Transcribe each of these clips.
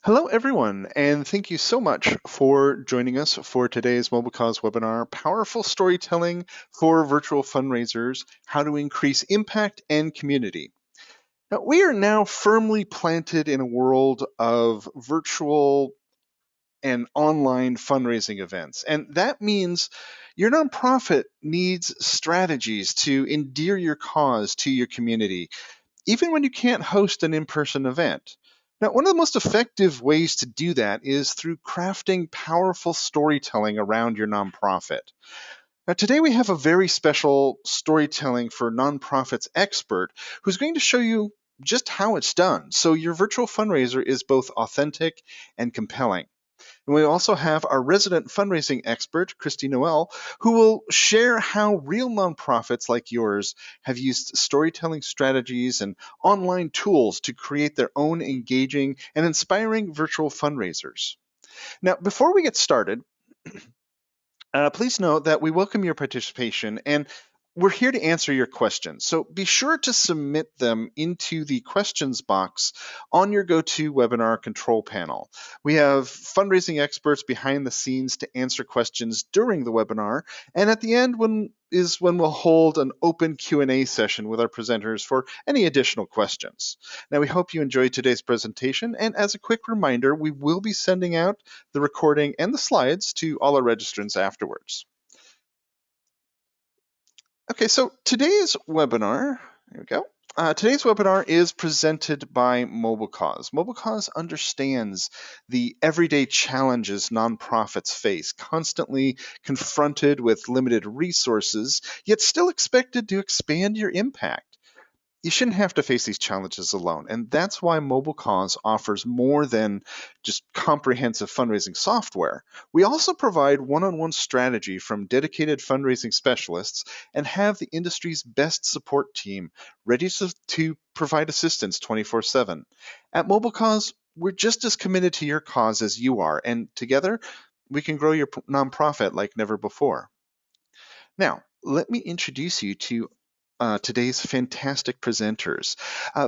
Hello, everyone, and thank you so much for joining us for today's MobileCause webinar, Powerful Storytelling for Virtual Fundraisers, How to Increase Impact and Community. Now, we are now firmly planted in a world of virtual and online fundraising events, and that means your nonprofit needs strategies to endear your cause to your community, even when you can't host an in-person event. Now, one of the most effective ways to do that is through crafting powerful storytelling around your nonprofit. Now, today we have a very special storytelling for nonprofits expert who's going to show you just how it's done, so your virtual fundraiser is both authentic and compelling. And we also have our resident fundraising expert, Christy Noel, who will share how real nonprofits like yours have used storytelling strategies and online tools to create their own engaging and inspiring virtual fundraisers. Now, before we get started, please note that we welcome your participation and we're here to answer your questions. So be sure to submit them into the questions box on your GoToWebinar control panel. We have fundraising experts behind the scenes to answer questions during the webinar, and at the end when we'll hold an open Q&A session with our presenters for any additional questions. Now, we hope you enjoyed today's presentation, and as a quick reminder, we will be sending out the recording and the slides to all our registrants afterwards. Okay, so today's webinar, here we go. Today's webinar is presented by MobileCause. MobileCause understands the everyday challenges nonprofits face, constantly confronted with limited resources, yet still expected to expand your impact. You shouldn't have to face these challenges alone. And that's why MobileCause offers more than just comprehensive fundraising software. We also provide one-on-one strategy from dedicated fundraising specialists and have the industry's best support team ready to provide assistance 24/7. At MobileCause, we're just as committed to your cause as you are, and together we can grow your nonprofit like never before. Now, let me introduce you to today's fantastic presenters.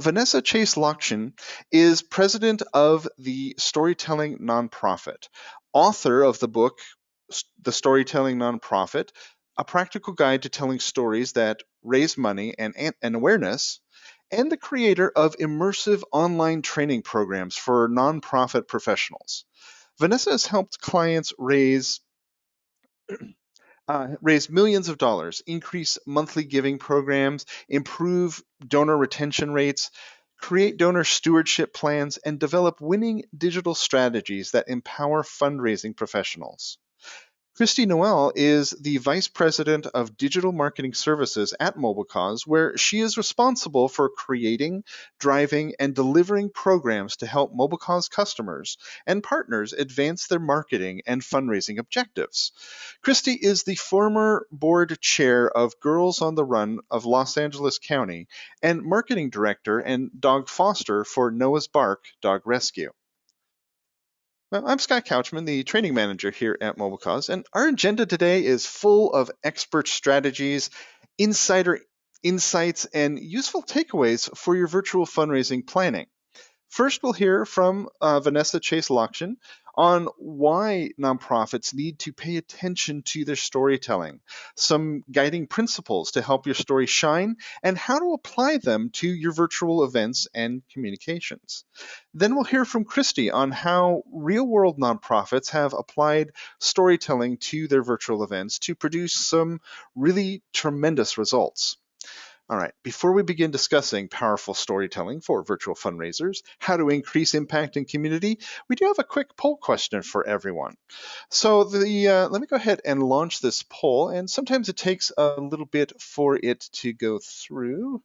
Vanessa Chase Lockshin is president of the Storytelling Nonprofit, author of the book, The Storytelling Nonprofit, A Practical Guide to Telling Stories That Raise Money and Awareness, and the creator of immersive online training programs for nonprofit professionals. Vanessa has helped clients raise millions of dollars, increase monthly giving programs, improve donor retention rates, create donor stewardship plans, and develop winning digital strategies that empower fundraising professionals. Christy Noel is the Vice President of Digital Marketing Services at MobileCause, where she is responsible for creating, driving, and delivering programs to help MobileCause customers and partners advance their marketing and fundraising objectives. Christy is the former board chair of Girls on the Run of Los Angeles County and marketing director and dog foster for Noah's Bark Dog Rescue. Well, I'm Scott Couchman, the training manager here at MobileCause, and our agenda today is full of expert strategies, insider insights, and useful takeaways for your virtual fundraising planning. First, we'll hear from Vanessa Chase Lockshin on why nonprofits need to pay attention to their storytelling, some guiding principles to help your story shine, and how to apply them to your virtual events and communications. Then we'll hear from Christy on how real-world nonprofits have applied storytelling to their virtual events to produce some really tremendous results. All right, before we begin discussing powerful storytelling for virtual fundraisers, how to increase impact in community, we do have a quick poll question for everyone. So let me go ahead and launch this poll, and sometimes it takes a little bit for it to go through.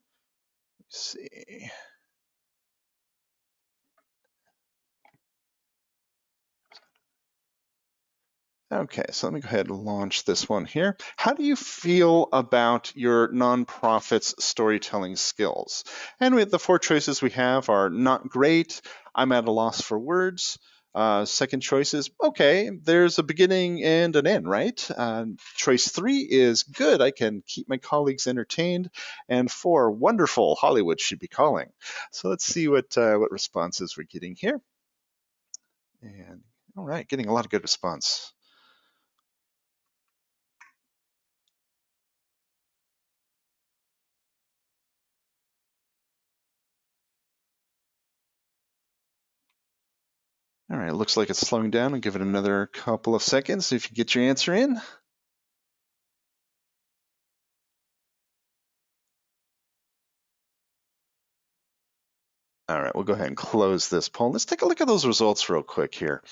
Let's see. Okay, so let me go ahead and launch this one here. How do you feel about your nonprofit's storytelling skills? And the four choices we have are not great, I'm at a loss for words. Second choice is, okay, there's a beginning and an end, right? Choice 3 is good, I can keep my colleagues entertained. And 4, wonderful, Hollywood should be calling. So let's see what responses we're getting here. And all right, getting a lot of good response. All right, it looks like it's slowing down. I'll give it another couple of seconds if you get your answer in. All right, we'll go ahead and close this poll. Let's take a look at those results real quick here.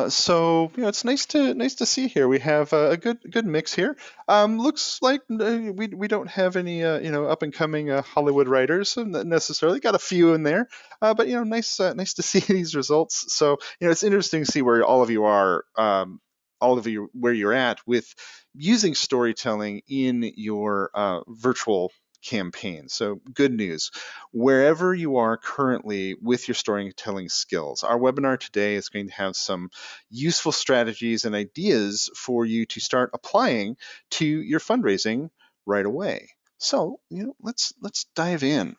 So it's nice to see here. We have a good mix here. Looks like we don't have any up and coming Hollywood writers necessarily. Got a few in there, but nice to see these results. So it's interesting to see where all of you are. All of you where you're at with using storytelling in your virtual campaign. So good news. Wherever you are currently with your storytelling skills, our webinar today is going to have some useful strategies and ideas for you to start applying to your fundraising right away. So, let's dive in.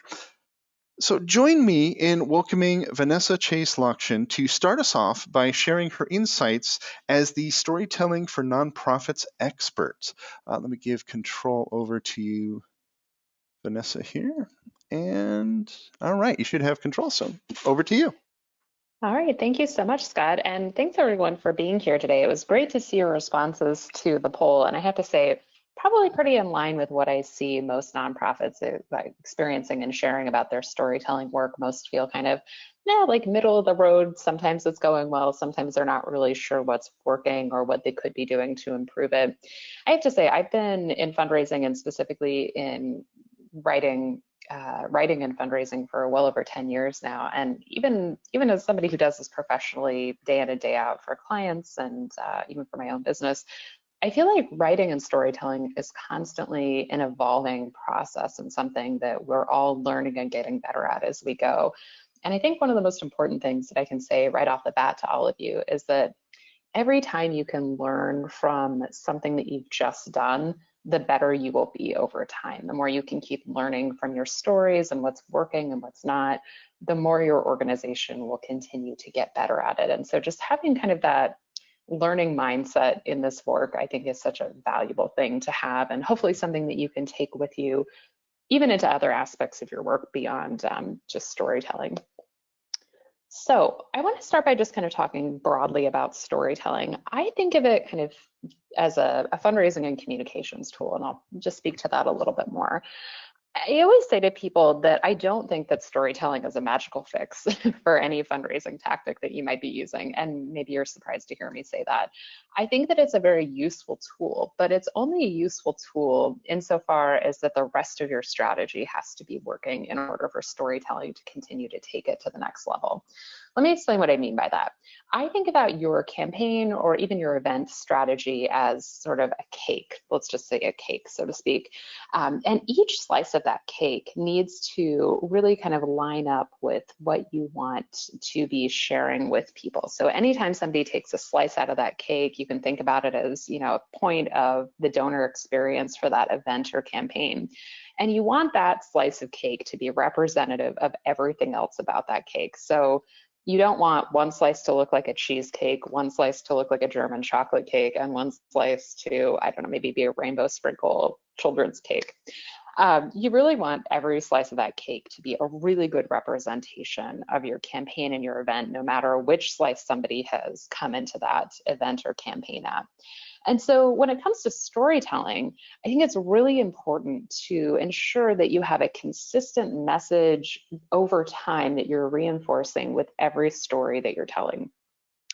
So join me in welcoming Vanessa Chase Lockshin to start us off by sharing her insights as the storytelling for nonprofits expert. Let me give control over to you, Vanessa, here. And all right, you should have control. So over to you. All right, thank you so much, Scott. And thanks everyone for being here today. It was great to see your responses to the poll. And I have to say, probably pretty in line with what I see most nonprofits experiencing and sharing about their storytelling work. Most feel kind of, like middle of the road. Sometimes it's going well. Sometimes they're not really sure what's working or what they could be doing to improve it. I have to say, I've been in fundraising and specifically in writing and fundraising for well over 10 years now. And even as somebody who does this professionally day in and day out for clients and even for my own business, I feel like writing and storytelling is constantly an evolving process and something that we're all learning and getting better at as we go. And I think one of the most important things that I can say right off the bat to all of you is that every time you can learn from something that you've just done, the better you will be over time. The more you can keep learning from your stories and what's working and what's not, the more your organization will continue to get better at it. And so just having kind of that learning mindset in this work, I think is such a valuable thing to have, and hopefully something that you can take with you even into other aspects of your work beyond just storytelling. So I want to start by just kind of talking broadly about storytelling. I think of it kind of as a fundraising and communications tool, and I'll just speak to that a little bit more. I always say to people that I don't think that storytelling is a magical fix for any fundraising tactic that you might be using, and maybe you're surprised to hear me say that. I think that it's a very useful tool, but it's only a useful tool insofar as that the rest of your strategy has to be working in order for storytelling to continue to take it to the next level. Let me explain what I mean by that. I think about your campaign or even your event strategy as sort of a cake. Let's just say a cake, so to speak. And each slice of that cake needs to really kind of line up with what you want to be sharing with people. So anytime somebody takes a slice out of that cake, you can think about it as, a point of the donor experience for that event or campaign. And you want that slice of cake to be representative of everything else about that cake. So you don't want one slice to look like a cheesecake, one slice to look like a German chocolate cake, and one slice to, I don't know, maybe be a rainbow sprinkle children's cake. You really want every slice of that cake to be a really good representation of your campaign and your event, no matter which slice somebody has come into that event or campaign at. And so when it comes to storytelling, I think it's really important to ensure that you have a consistent message over time that you're reinforcing with every story that you're telling.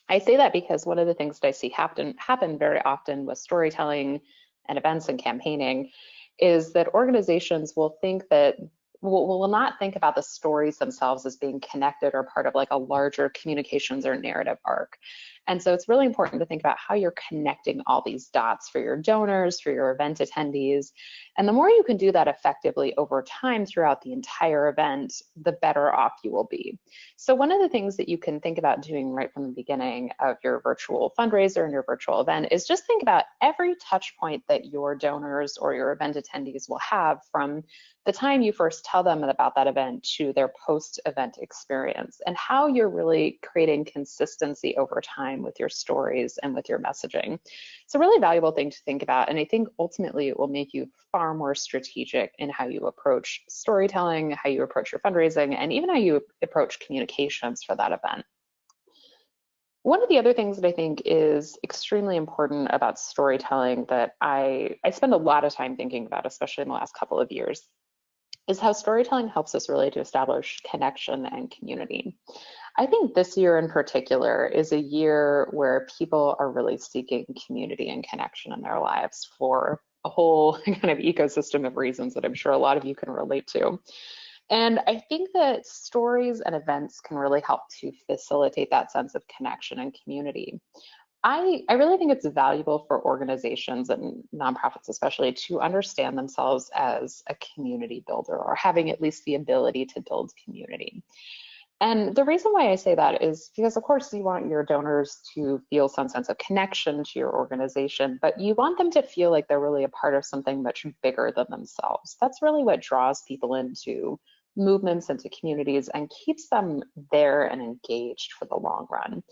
I say that because one of the things that I see happen very often with storytelling and events and campaigning is that organizations will think that will not think about the stories themselves as being connected or part of like a larger communications or narrative arc. And so it's really important to think about how you're connecting all these dots for your donors, for your event attendees. And the more you can do that effectively over time throughout the entire event, the better off you will be. So one of the things that you can think about doing right from the beginning of your virtual fundraiser and your virtual event is just think about every touch point that your donors or your event attendees will have from the time you first tell them about that event to their post-event experience, and how you're really creating consistency over time with your stories and with your messaging. It's a really valuable thing to think about, and I think ultimately it will make you far more strategic in how you approach storytelling, how you approach your fundraising, and even how you approach communications for that event. One of the other things that I think is extremely important about storytelling that I spend a lot of time thinking about, especially in the last couple of years, is how storytelling helps us really to establish connection and community. I think this year in particular is a year where people are really seeking community and connection in their lives for a whole kind of ecosystem of reasons that I'm sure a lot of you can relate to. And I think that stories and events can really help to facilitate that sense of connection and community. I really think it's valuable for organizations and nonprofits especially to understand themselves as a community builder, or having at least the ability to build community. And the reason why I say that is because, of course, you want your donors to feel some sense of connection to your organization, but you want them to feel like they're really a part of something much bigger than themselves. That's really what draws people into movements, into communities, and keeps them there and engaged for the long run.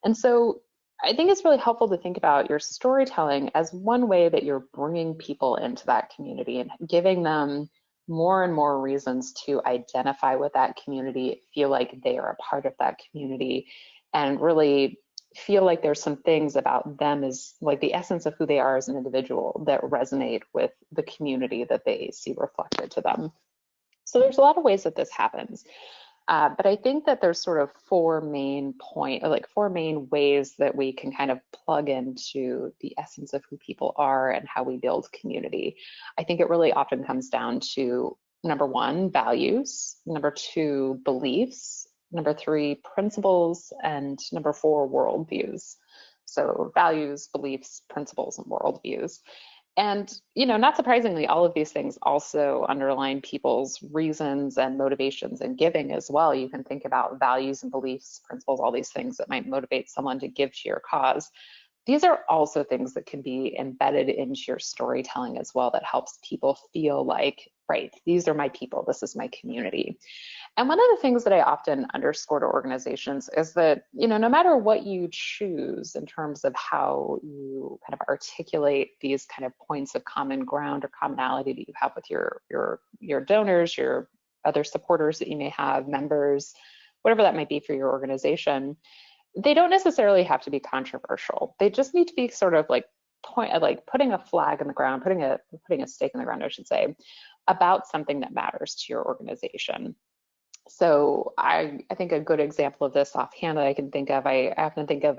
And so I think it's really helpful to think about your storytelling as one way that you're bringing people into that community and giving them more and more reasons to identify with that community, feel like they are a part of that community, and really feel like there's some things about them as like the essence of who they are as an individual that resonate with the community that they see reflected to them. So there's a lot of ways that this happens. But I think that there's sort of four main ways that we can kind of plug into the essence of who people are and how we build community. I think it really often comes down to, number one, values, number two, beliefs, number three, principles, and number four, worldviews. So values, beliefs, principles, and worldviews. And, not surprisingly, all of these things also underline people's reasons and motivations in giving as well. You can think about values and beliefs, principles, all these things that might motivate someone to give to your cause. These are also things that can be embedded into your storytelling as well, that helps people feel like, right, these are my people, this is my community. And one of the things that I often underscore to organizations is that, no matter what you choose in terms of how you kind of articulate these kind of points of common ground or commonality that you have with your donors, your other supporters that you may have, members, whatever that might be for your organization, they don't necessarily have to be controversial. They just need to be sort of like putting a flag in the ground, putting a stake in the ground, I should say, about something that matters to your organization. So I think a good example of this offhand that I can think of, I often think of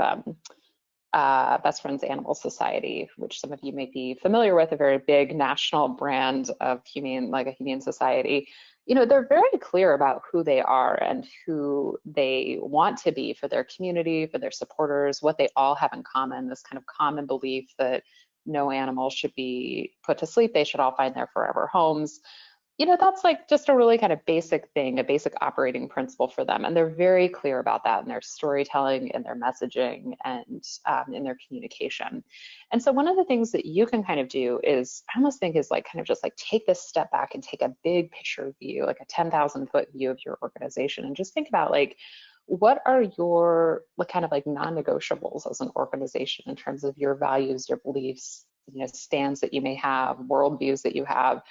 Best Friends Animal Society, which some of you may be familiar with, a very big national brand of a humane society. They're very clear about who they are and who they want to be for their community, for their supporters, what they all have in common, this kind of common belief that no animal should be put to sleep, they should all find their forever homes. That's like just a really kind of basic thing, a basic operating principle for them. And they're very clear about that in their storytelling, in their messaging, and in their communication. And so one of the things that you can kind of do is, I almost think is like kind of just like take this step back and take a big picture view, like a 10,000 foot view of your organization, and just think about like, what are your kind of like non-negotiables as an organization in terms of your values, your beliefs, stands that you may have, worldviews that you have,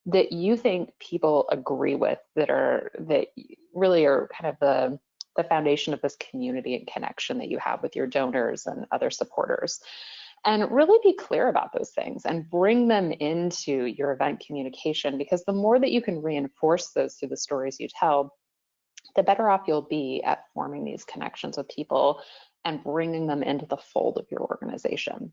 that you think people agree with, that really are kind of the foundation of this community and connection that you have with your donors and other supporters. And really be clear about those things and bring them into your event communication, because the more that you can reinforce those through the stories you tell, the better off you'll be at forming these connections with people and bringing them into the fold of your organization.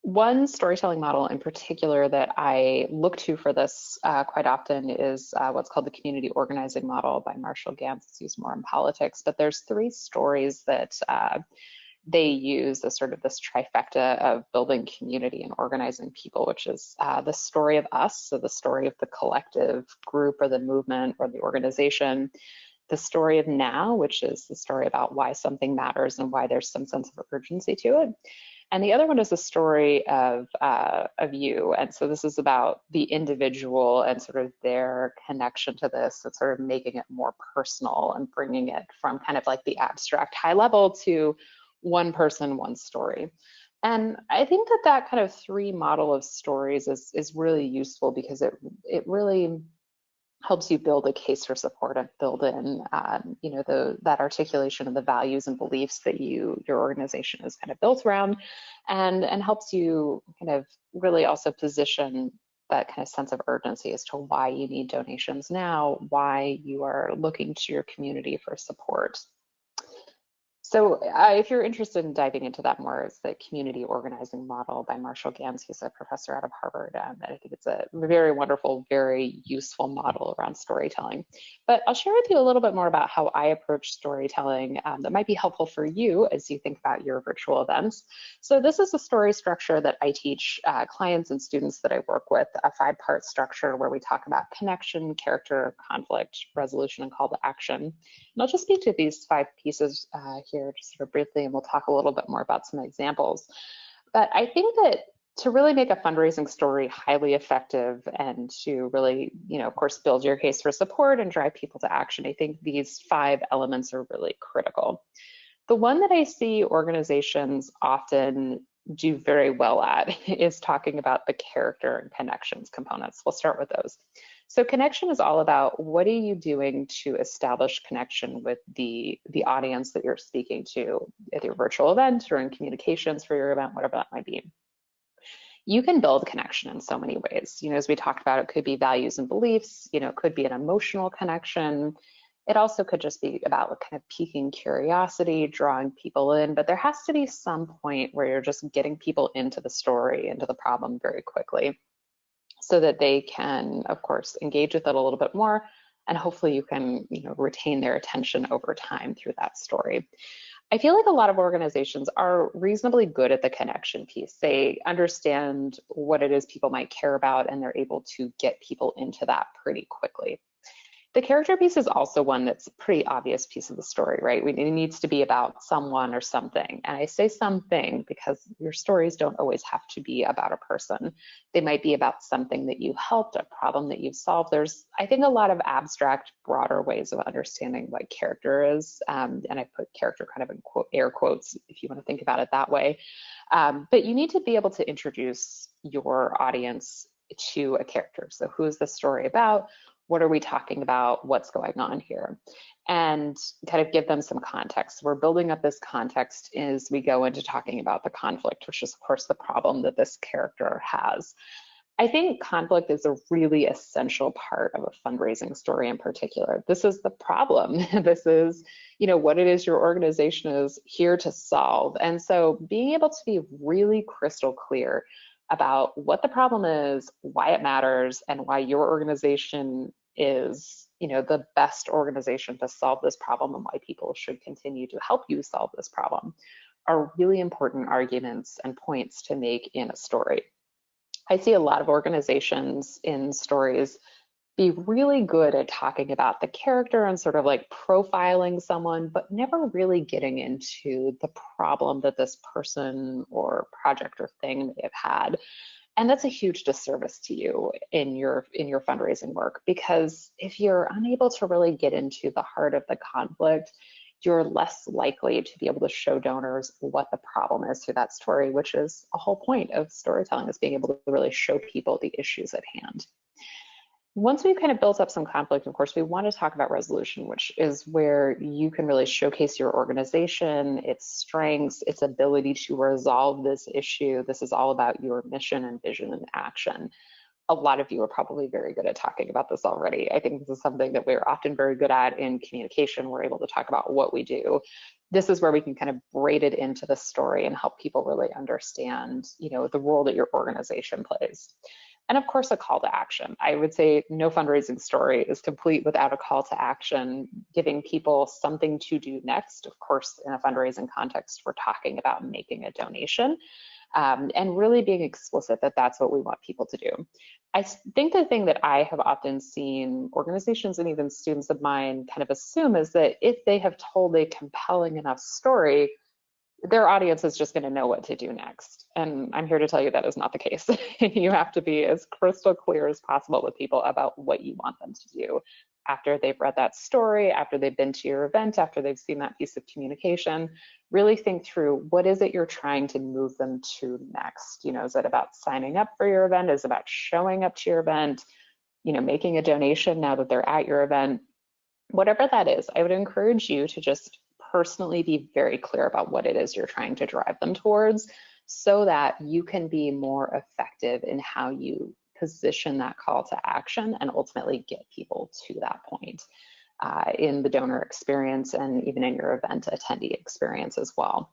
One storytelling model in particular that I look to for this quite often is what's called the community organizing model by Marshall Gantz. It's used more in politics, but there's three stories that they use as sort of this trifecta of building community and organizing people, which is the story of us, so the story of the collective group or the movement or the organization, the story of now, which is the story about why something matters and why there's some sense of urgency to it, And the other one is a story of you. And so this is about the individual and sort of their connection to this and sort of making it more personal and bringing it from kind of like the abstract high level to one person, one story. And I think that that kind of three model of stories is really useful because it really helps you build a case for support and build in, you know, that articulation of the values and beliefs that your organization is kind of built around, and helps you kind of really also position that kind of sense of urgency as to why you need donations now, why you are looking to your community for support. So if you're interested in diving into that more, it's the community organizing model by Marshall Gantz. He's a professor out of Harvard. And I think it's a very wonderful, very useful model around storytelling. But I'll share with you a little bit more about how I approach storytelling that might be helpful for you as you think about your virtual events. So this is a story structure that I teach clients and students that I work with, a 5-part structure where we talk about connection, character, conflict, resolution, and call to action. And I'll just speak to these 5 pieces here just sort of briefly, and we'll talk a little bit more about some examples. But I think that to really make a fundraising story highly effective and to really, you know, of course, build your case for support and drive people to action, I think these 5 elements are really critical. The one that I see organizations often do very well at is talking about the character and connections components. We'll start with those. So connection is all about what are you doing to establish connection with the audience that you're speaking to at your virtual event or in communications for your event, whatever that might be. You can build connection in so many ways. You know, as we talked about, it could be values and beliefs, you know, it could be an emotional connection. It also could just be about kind of piquing curiosity, drawing people in, but there has to be some point where you're just getting people into the story, into the problem very quickly, so that they can, of course, engage with it a little bit more, and hopefully you can, you know, retain their attention over time through that story. I feel like a lot of organizations are reasonably good at the connection piece. They understand what it is people might care about, and they're able to get people into that pretty quickly. The character piece is also one that's a pretty obvious piece of the story, right? It needs to be about someone or something. And I say something because your stories don't always have to be about a person. They might be about something that you helped, a problem that you've solved. There's, I think, a lot of abstract, broader ways of understanding what character is. And I put character kind of in air quotes if you want to think about it that way. But you need to be able to introduce your audience to a character. So who is the story about? What are we talking about? What's going on here? And kind of give them some context. We're building up this context as we go into talking about the conflict, which is, of course, the problem that this character has. I think conflict is a really essential part of a fundraising story in particular. This is the problem. This is, you know, what it is your organization is here to solve. And so being able to be really crystal clear about what the problem is, why it matters, and why your organization is, you know, the best organization to solve this problem, and why people should continue to help you solve this problem, are really important arguments and points to make in a story. I see a lot of organizations in stories be really good at talking about the character and sort of like profiling someone, but never really getting into the problem that this person or project or thing may have had. And that's a huge disservice to you in your fundraising work, because if you're unable to really get into the heart of the conflict, you're less likely to be able to show donors what the problem is through that story, which is a whole point of storytelling, is being able to really show people the issues at hand. Once we've kind of built up some conflict, of course, we want to talk about resolution, which is where you can really showcase your organization, its strengths, its ability to resolve this issue. This is all about your mission and vision and action. A lot of you are probably very good at talking about this already. I think this is something that we're often very good at in communication. We're able to talk about what we do. This is where we can kind of braid it into the story and help people really understand, you know, the role that your organization plays. And of course, a call to action. I would say no fundraising story is complete without a call to action, giving people something to do next. Of course, in a fundraising context, we're talking about making a donation, and really being explicit that that's what we want people to do. I think the thing that I have often seen organizations and even students of mine kind of assume is that if they have told a compelling enough story, their audience is just going to know what to do next. And I'm here to tell you that is not the case. You have to be as crystal clear as possible with people about what you want them to do after they've read that story, after they've been to your event, after they've seen that piece of communication. Really think through, what is it you're trying to move them to next? Is it about signing up for your event? Is it about showing up to your event? Making a donation now that they're at your event? Whatever that is, I would encourage you to just personally be very clear about what it is you're trying to drive them towards, so that you can be more effective in how you position that call to action and ultimately get people to that point in the donor experience and even in your event attendee experience as well.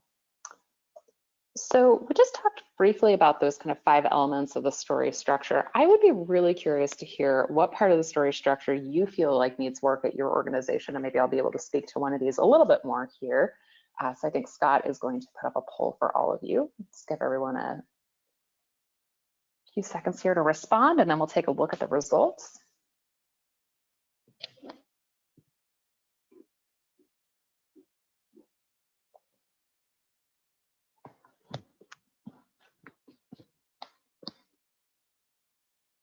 So we just talked briefly about those kind of 5 elements of the story structure. I would be really curious to hear what part of the story structure you feel like needs work at your organization, and maybe I'll be able to speak to one of these a little bit more here. So I think Scott is going to put up a poll for all of you. Let's give everyone a few seconds here to respond, and then we'll take a look at the results.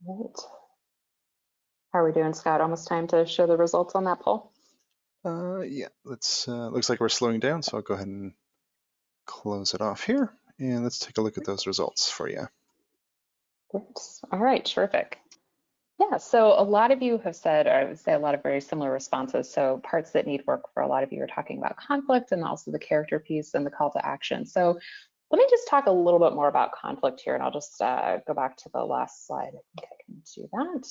Right. How are we doing, Scott? Almost time to show the results on that poll? Yeah, let's, looks like we're slowing down, so I'll go ahead and close it off here, and let's take a look at those results for you. Great. All right, terrific. Yeah, so a lot of you have said, or I would say a lot of very similar responses. So parts that need work for a lot of you are talking about conflict and also the character piece and the call to action. So let me just talk a little bit more about conflict here, and I'll just go back to the last slide. I think I can do that.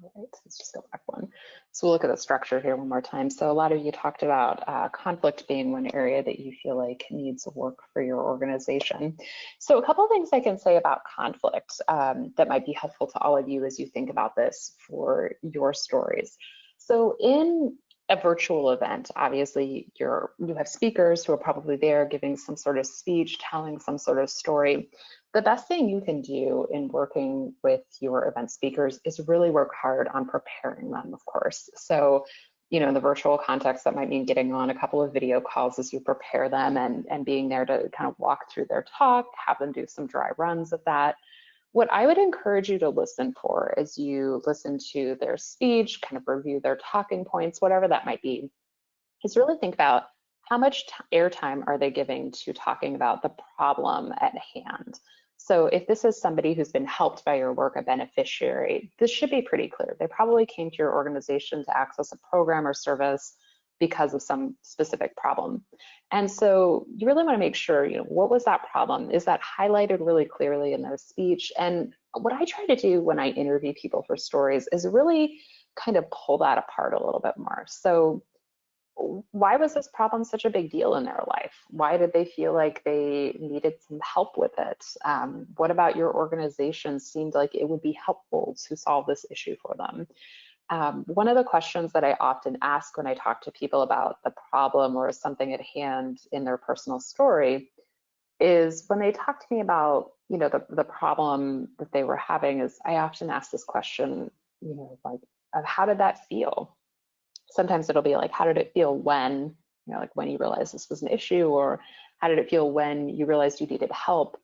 All right, let's just go back one. So we'll look at the structure here one more time. So a lot of you talked about conflict being one area that you feel like needs work for your organization. So a couple of things I can say about conflict that might be helpful to all of you as you think about this for your stories. So in a virtual event, obviously you have speakers who are probably there giving some sort of speech, telling some sort of story. The best thing you can do in working with your event speakers is really work hard on preparing them, of course. So, in the virtual context, that might mean getting on a couple of video calls as you prepare them and being there to kind of walk through their talk, have them do some dry runs of that. What I would encourage you to listen for as you listen to their speech, kind of review their talking points, whatever that might be, is really think about how much airtime are they giving to talking about the problem at hand. So if this is somebody who's been helped by your work, a beneficiary, this should be pretty clear. They probably came to your organization to access a program or service because of some specific problem. And so you really want to make sure, what was that problem? Is that highlighted really clearly in their speech? And what I try to do when I interview people for stories is really kind of pull that apart a little bit more. So why was this problem such a big deal in their life? Why did they feel like they needed some help with it? What about your organization seemed like it would be helpful to solve this issue for them? One of the questions that I often ask when I talk to people about the problem or something at hand in their personal story is when they talk to me about, the problem that they were having, is I often ask this question, like, how did that feel? Sometimes it'll be like, how did it feel when, like when you realized this was an issue, or how did it feel when you realized you needed help?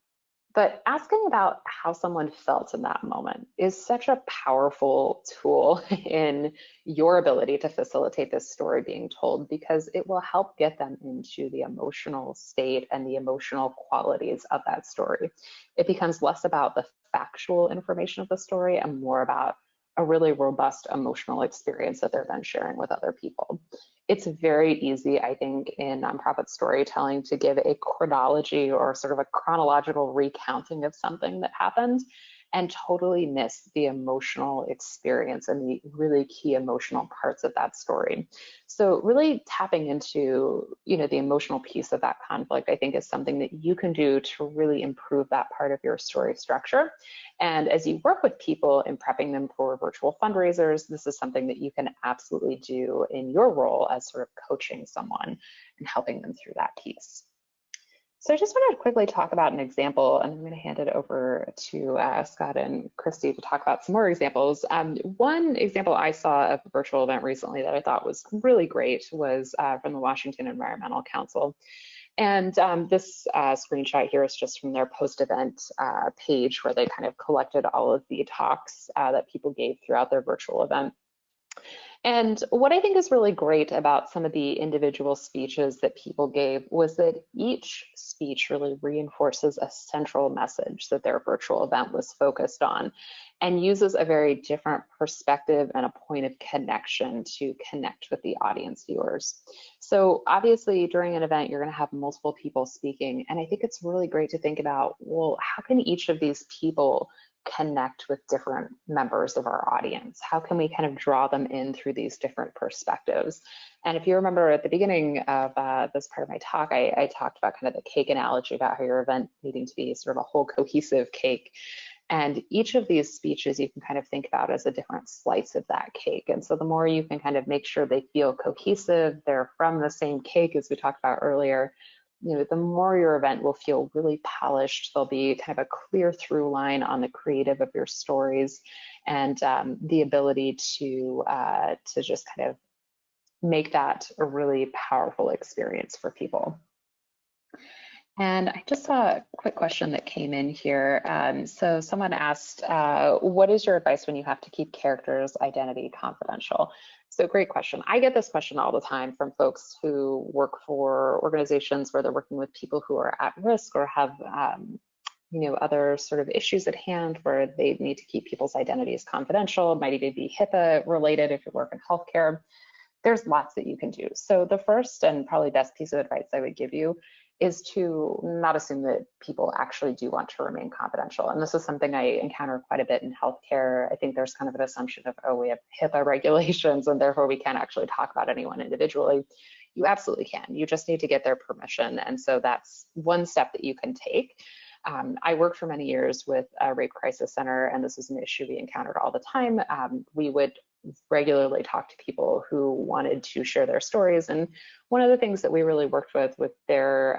But asking about how someone felt in that moment is such a powerful tool in your ability to facilitate this story being told, because it will help get them into the emotional state and the emotional qualities of that story. It becomes less about the factual information of the story and more about a really robust emotional experience that they're then sharing with other people. It's very easy, I think, in nonprofit storytelling to give a chronology or sort of a chronological recounting of something that happened and totally miss the emotional experience and the really key emotional parts of that story. So really tapping into, the emotional piece of that conflict, I think, is something that you can do to really improve that part of your story structure. And as you work with people in prepping them for virtual fundraisers, this is something that you can absolutely do in your role as sort of coaching someone and helping them through that piece. So I just wanted to quickly talk about an example, and I'm going to hand it over to Scott and Christy to talk about some more examples. One example I saw of a virtual event recently that I thought was really great was from the Washington Environmental Council. And this screenshot here is just from their post-event page where they kind of collected all of the talks that people gave throughout their virtual event. And what I think is really great about some of the individual speeches that people gave was that each speech really reinforces a central message that their virtual event was focused on and uses a very different perspective and a point of connection to connect with the audience viewers. So obviously during an event, you're going to have multiple people speaking. And I think it's really great to think about, well, how can each of these people connect with different members of our audience? How can we kind of draw them in through these different perspectives? And if you remember at the beginning of this part of my talk, I talked about kind of the cake analogy about how your event needing to be sort of a whole cohesive cake. And each of these speeches you can kind of think about as a different slice of that cake. And so the more you can kind of make sure they feel cohesive, they're from the same cake as we talked about earlier, you know, the more your event will feel really polished. There'll be kind of a clear through line on the creative of your stories, and the ability to just kind of make that a really powerful experience for people. And I just saw a quick question that came in here. So someone asked, what is your advice when you have to keep characters' identity confidential? So great question. I get this question all the time from folks who work for organizations where they're working with people who are at risk or have you know, other sort of issues at hand where they need to keep people's identities confidential. It might even be HIPAA related if you work in healthcare. There's lots that you can do. So the first and probably best piece of advice I would give you is to not assume that people actually do want to remain confidential. And this is something I encounter quite a bit in healthcare. I think there's kind of an assumption of, oh, we have HIPAA regulations and therefore we can't actually talk about anyone individually. You absolutely can. You just need to get their permission. And so that's one step that you can take. I worked for many years with a rape crisis center, and this is an issue we encountered all the time. We would regularly talk to people who wanted to share their stories, and one of the things that we really worked with their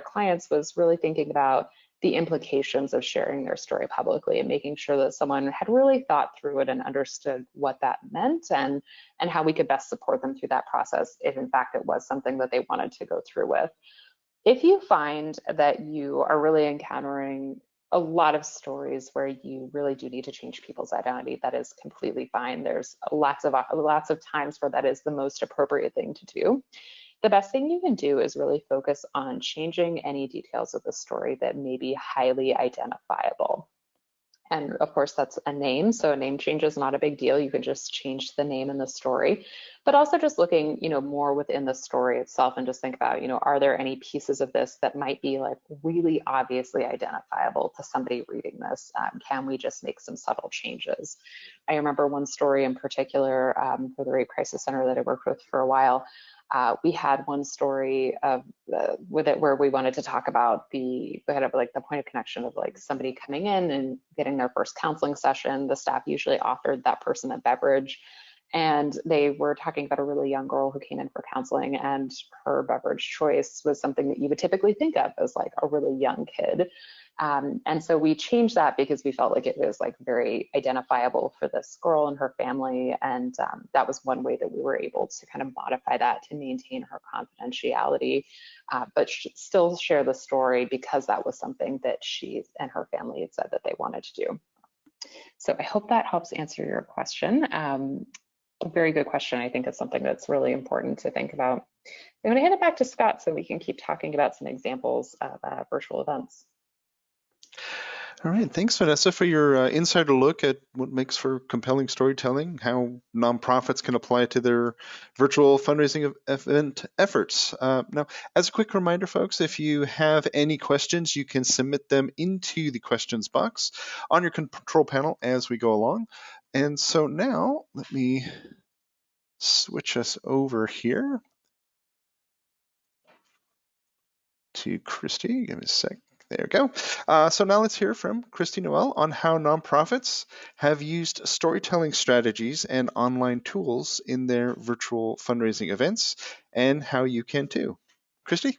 clients was really thinking about the implications of sharing their story publicly and making sure that someone had really thought through it and understood what that meant and how we could best support them through that process if in fact it was something that they wanted to go through with. If you find that you are really encountering a lot of stories where you really do need to change people's identity, that is completely fine. There's lots of times where that is the most appropriate thing to do. The best thing you can do is really focus on changing any details of the story that may be highly identifiable. And of course, that's a name. So a name change is not a big deal. You can just change the name in the story, but also just looking, you know, more within the story itself and just think about, you know, are there any pieces of this that might be like really obviously identifiable to somebody reading this? Can we just make some subtle changes? I remember one story in particular for the Rape Crisis Center that I worked with for a while. We had one story of with it where we wanted to talk about the kind of like the point of connection of like somebody coming in and getting their first counseling session. The staff usually offered that person a beverage, and they were talking about a really young girl who came in for counseling, and her beverage choice was something that you would typically think of as like a really young kid. And so we changed that because we felt like it was like very identifiable for this girl and her family. And that was one way that we were able to kind of modify that to maintain her confidentiality, but still share the story because that was something that she and her family had said that they wanted to do. So I hope that helps answer your question. A very good question. I think it's something that's really important to think about. I'm going to hand it back to Scott so we can keep talking about some examples of virtual events. All right, thanks, Vanessa, for your insider look at what makes for compelling storytelling, how nonprofits can apply it to their virtual fundraising event efforts. Now, as a quick reminder, folks, if you have any questions, you can submit them into the questions box on your control panel as we go along. And so now, let me switch us over here to Christy. Give me a sec. There we go. So now let's hear from Christy Noel on how nonprofits have used storytelling strategies and online tools in their virtual fundraising events, and how you can too. Christy?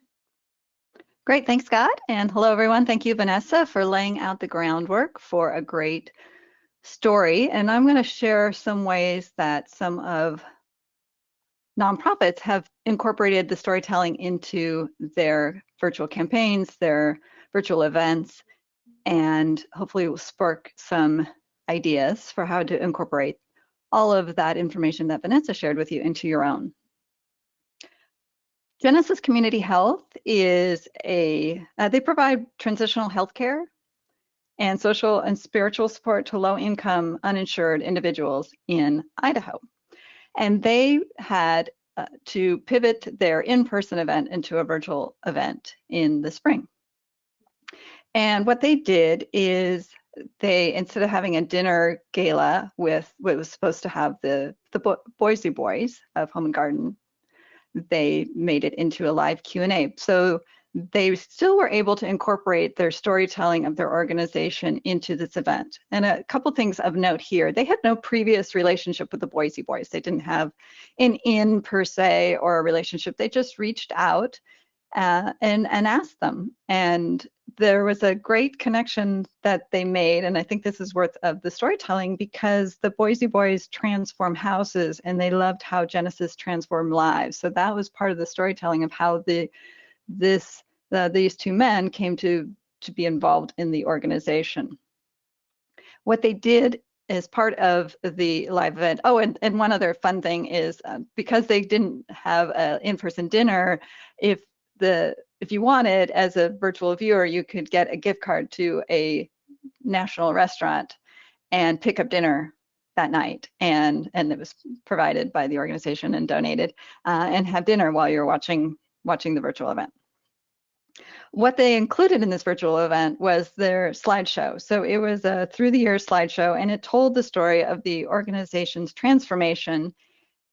Great, thanks, Scott. And hello, everyone. Thank you, Vanessa, for laying out the groundwork for a great story. And I'm going to share some ways that some of nonprofits have incorporated the storytelling into their virtual campaigns, their virtual events, and hopefully will spark some ideas for how to incorporate all of that information that Vanessa shared with you into your own. Genesis Community Health is they provide transitional healthcare and social and spiritual support to low-income, uninsured individuals in Idaho. And they had to pivot their in-person event into a virtual event in the spring. And what they did is they, instead of having a dinner gala with what was supposed to have the Boise Boys of Home and Garden, they made it into a live Q&A. So they still were able to incorporate their storytelling of their organization into this event. And a couple things of note here: they had no previous relationship with the Boise Boys. They didn't have an in per se or a relationship. They just reached out and asked them. And there was a great connection that they made, and I think this is worth of the storytelling, because the Boise Boys transform houses and they loved how Genesis transformed lives. So that was part of the storytelling of how these two men came to be involved in the organization. What they did as part of the live event, oh, and one other fun thing is because they didn't have an in-person dinner, if you wanted, as a virtual viewer, you could get a gift card to a national restaurant and pick up dinner that night, and it was provided by the organization and donated, and have dinner while you're watching the virtual event. What they included in this virtual event was their slideshow. So it was a through the years slideshow, and it told the story of the organization's transformation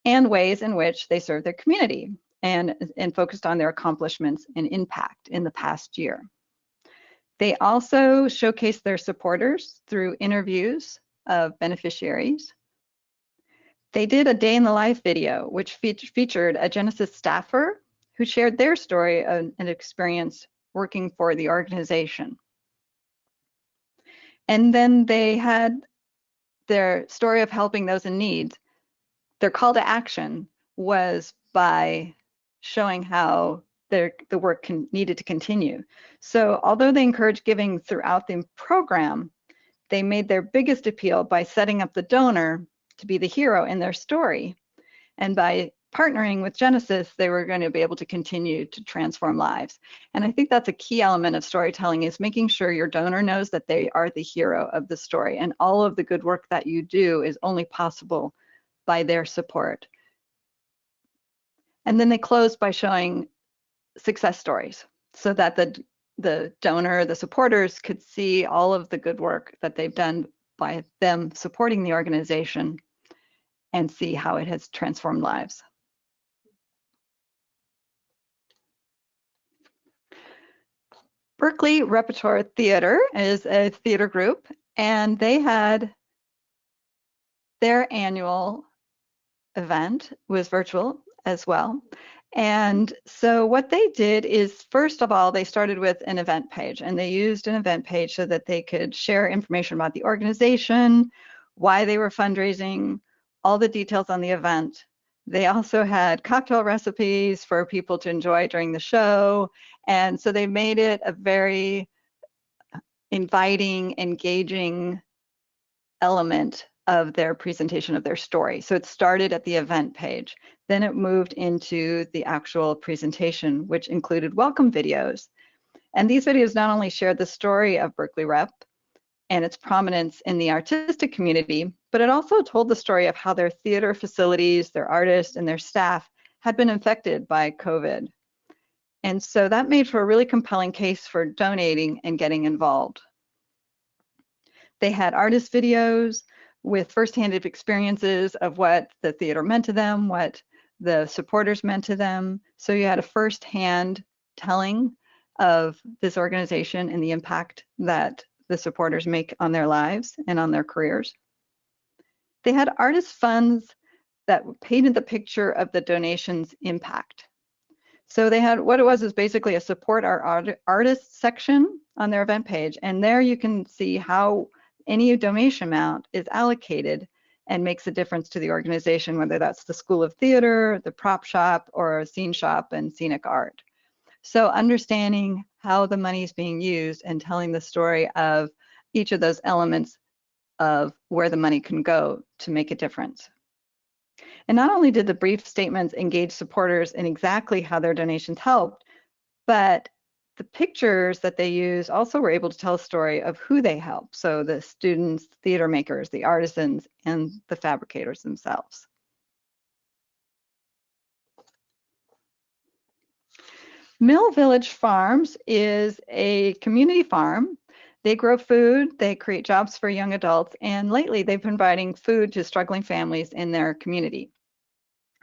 and ways in which they serve their community, and focused on their accomplishments and impact in the past year. They also showcased their supporters through interviews of beneficiaries. They did a day in the life video, which featured a Genesis staffer who shared their story and experience working for the organization. And then they had their story of helping those in need. Their call to action was by showing how the work needed to continue. So although they encouraged giving throughout the program, they made their biggest appeal by setting up the donor to be the hero in their story. And by partnering with Genesis, they were going to be able to continue to transform lives. And I think that's a key element of storytelling, is making sure your donor knows that they are the hero of the story, and all of the good work that you do is only possible by their support. And then they closed by showing success stories so that the donor, the supporters, could see all of the good work that they've done by them supporting the organization and see how it has transformed lives. Berkeley Repertoire Theater is a theater group, and they had their annual event was virtual as well. And so what they did is, first of all, they started with an event page, and they used an event page so that they could share information about the organization, why they were fundraising, all the details on the event. They also had cocktail recipes for people to enjoy during the show. And so they made it a very inviting, engaging element of their presentation of their story. So it started at the event page. Then it moved into the actual presentation, which included welcome videos. And these videos not only shared the story of Berkeley Rep and its prominence in the artistic community, but it also told the story of how their theater facilities, their artists, and their staff had been affected by COVID. And so that made for a really compelling case for donating and getting involved. They had artist videos with firsthand experiences of what the theater meant to them, what the supporters meant to them. So you had a firsthand telling of this organization and the impact that the supporters make on their lives and on their careers. They had artist funds that painted the picture of the donation's impact. So they had, what it was is basically a support our artists section on their event page. And there you can see how any donation amount is allocated and makes a difference to the organization, whether that's the School of Theater, the prop shop, or a scene shop and scenic art. So understanding how the money is being used and telling the story of each of those elements of where the money can go to make a difference. And not only did the brief statements engage supporters in exactly how their donations helped, but the pictures that they used also were able to tell a story of who they helped. So the students, theater makers, the artisans, and the fabricators themselves. Mill Village Farms is a community farm. They grow food, they create jobs for young adults, and lately they've been providing food to struggling families in their community.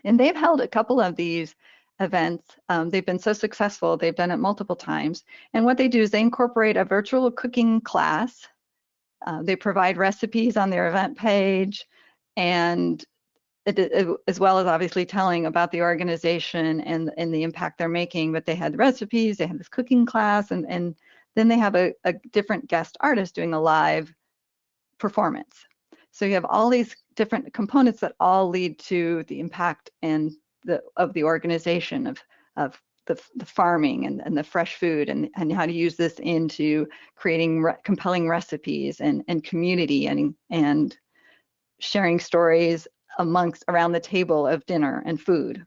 And they've held a couple of these events. They've been so successful, they've done it multiple times. And what they do is they incorporate a virtual cooking class. They provide recipes on their event page, and as well as obviously telling about the organization and the impact they're making. But they had the recipes, they had this cooking class, and then they have a different guest artist doing a live performance. So you have all these different components that all lead to the impact and of the organization of the farming and the fresh food, and how to use this into creating compelling recipes and community and sharing stories around the table of dinner and food.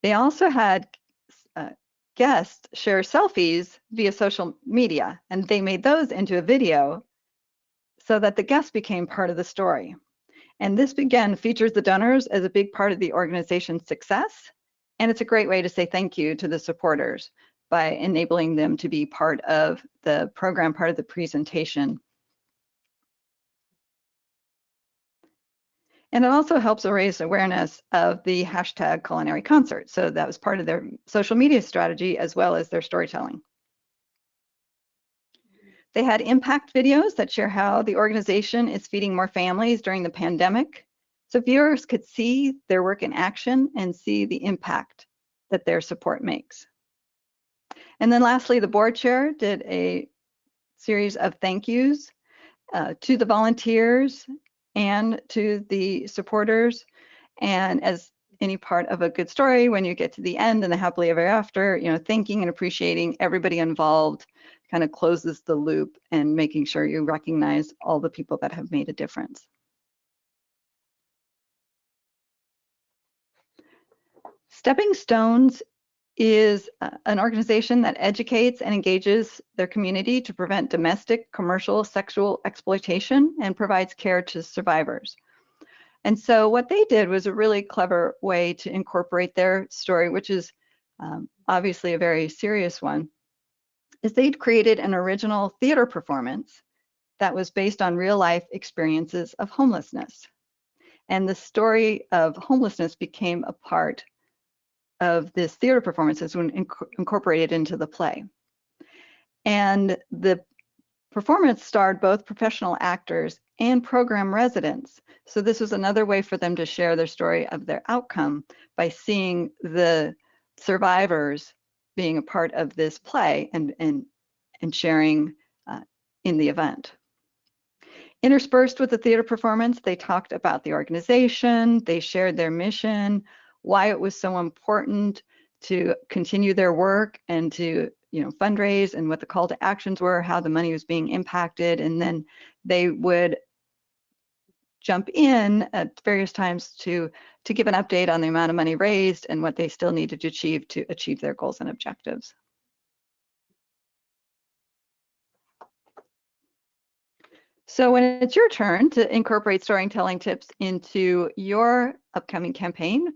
They also had guests share selfies via social media, and they made those into a video so that the guests became part of the story. And this again features the donors as a big part of the organization's success, and it's a great way to say thank you to the supporters by enabling them to be part of the program, part of the presentation. And it also helps raise awareness of the hashtag culinary concert. So that was part of their social media strategy as well as their storytelling. They had impact videos that share how the organization is feeding more families during the pandemic, so viewers could see their work in action and see the impact that their support makes. And then lastly, the board chair did a series of thank yous to the volunteers and to the supporters. And as any part of a good story, when you get to the end and the happily ever after, thanking and appreciating everybody involved kind of closes the loop and making sure you recognize all the people that have made a difference. Stepping Stones is an organization that educates and engages their community to prevent domestic, commercial, sexual exploitation and provides care to survivors. And so what they did was a really clever way to incorporate their story, which is obviously a very serious one, is they'd created an original theater performance that was based on real life experiences of homelessness. And the story of homelessness became a part of this theater performance as when incorporated into the play. And the performance starred both professional actors and program residents. So this was another way for them to share their story of their outcome by seeing the survivors being a part of this play and sharing in the event. Interspersed with the theater performance, they talked about the organization, they shared their mission, why it was so important to continue their work and to fundraise, and what the call to actions were, how the money was being impacted, and then they would jump in at various times to give an update on the amount of money raised and what they still needed to achieve their goals and objectives. So when it's your turn to incorporate storytelling tips into your upcoming campaign,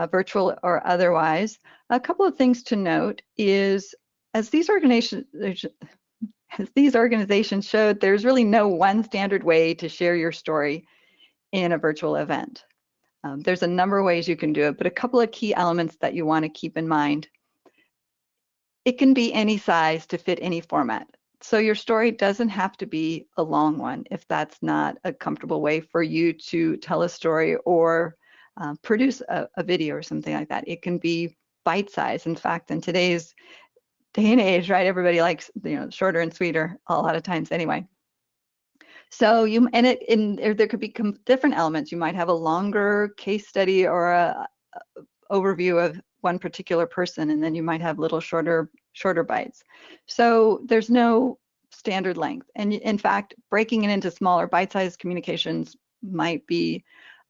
virtual or otherwise, a couple of things to note is as these organizations showed, there's really no one standard way to share your story in a virtual event. There's a number of ways you can do it, but a couple of key elements that you want to keep in mind. It can be any size to fit any format. So your story doesn't have to be a long one if that's not a comfortable way for you to tell a story or produce a video or something like that. It can be bite-sized. In fact, in today's day and age, right, everybody likes shorter and sweeter a lot of times anyway. So there could be different elements. You might have a longer case study or a overview of one particular person, and then you might have little shorter bites. So there's no standard length. And in fact, breaking it into smaller bite-sized communications might be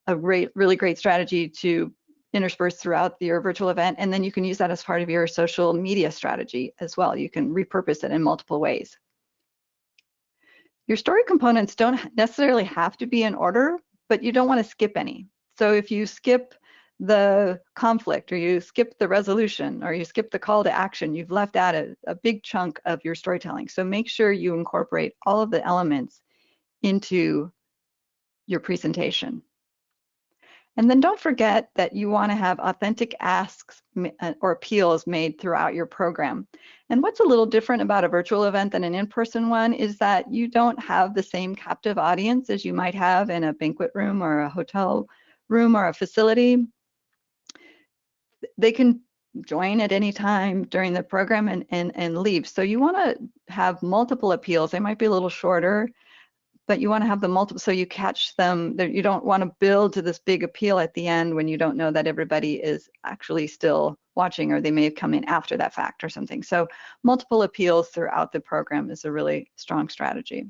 a really great strategy to intersperse throughout your virtual event. And then you can use that as part of your social media strategy as well. You can repurpose it in multiple ways. Your story components don't necessarily have to be in order, but you don't want to skip any. So if you skip the conflict, or you skip the resolution, or you skip the call to action, you've left out a big chunk of your storytelling. So make sure you incorporate all of the elements into your presentation. And then don't forget that you want to have authentic asks or appeals made throughout your program. And what's a little different about a virtual event than an in-person one is that you don't have the same captive audience as you might have in a banquet room or a hotel room or a facility. They can join at any time during the program and leave. So you want to have multiple appeals. They might be a little shorter, but you want to have the multiple so you catch them. You don't want to build to this big appeal at the end when you don't know that everybody is actually still watching, or they may have come in after that fact or something. So multiple appeals throughout the program is a really strong strategy.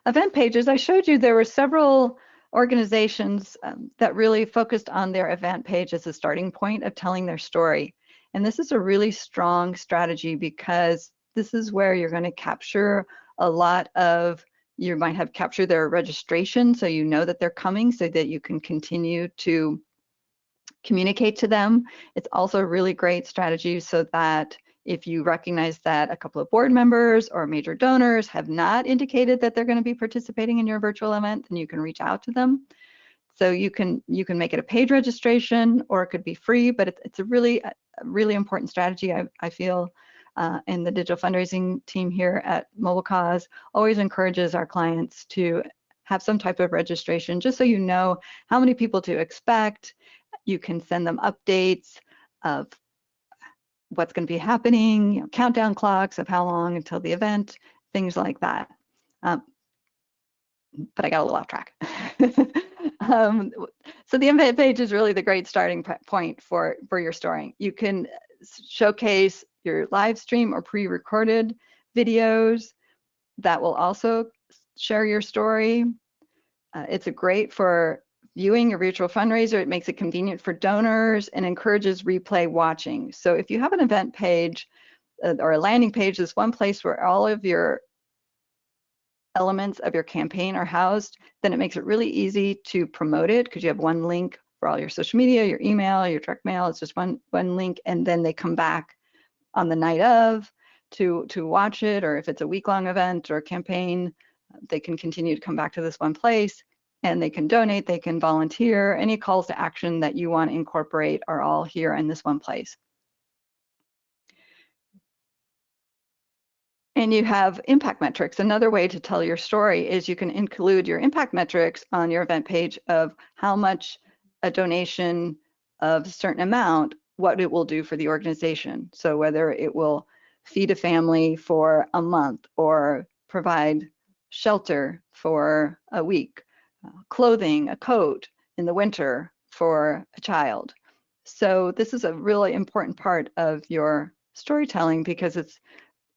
Event pages, I showed you there were several organizations that really focused on their event page as a starting point of telling their story. And this is a really strong strategy because this is where you're going to capture a lot of, you might have captured their registration so you know that they're coming so that you can continue to communicate to them. It's also a really great strategy so that if you recognize that a couple of board members or major donors have not indicated that they're going to be participating in your virtual event, then you can reach out to them. So you can make it a paid registration, or it could be free, but it's a really important strategy, I feel. And the digital fundraising team here at Mobile Cause always encourages our clients to have some type of registration, just so you know how many people to expect. You can send them updates of what's going to be happening, countdown clocks of how long until the event, things like that. But I got a little off track. So the event page is really the great starting point for your story. You can showcase your live stream or pre-recorded videos that will also share your story. It's great for viewing your virtual fundraiser. It makes it convenient for donors and encourages replay watching. So if you have an event page or a landing page, is one place where all of your elements of your campaign are housed, then it makes it really easy to promote it because you have one link for all your social media, your email, your direct mail. It's just one link, and then they come back on the night of to watch it, or if it's a week-long event or campaign, they can continue to come back to this one place, and they can donate, they can volunteer. Any calls to action that you want to incorporate are all here in this one place. And you have impact metrics. Another way to tell your story is you can include your impact metrics on your event page of how much a donation of a certain amount, what it will do for the organization. So whether it will feed a family for a month or provide shelter for a week, clothing, a coat in the winter for a child. So this is a really important part of your storytelling because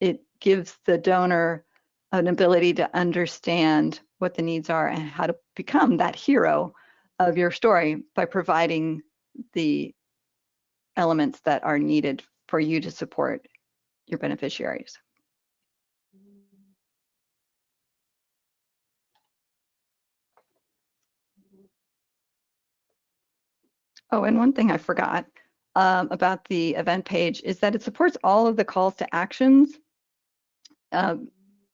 it gives the donor an ability to understand what the needs are and how to become that hero of your story by providing the elements that are needed for you to support your beneficiaries. Oh, and one thing I forgot about the event page is that it supports all of the calls to actions,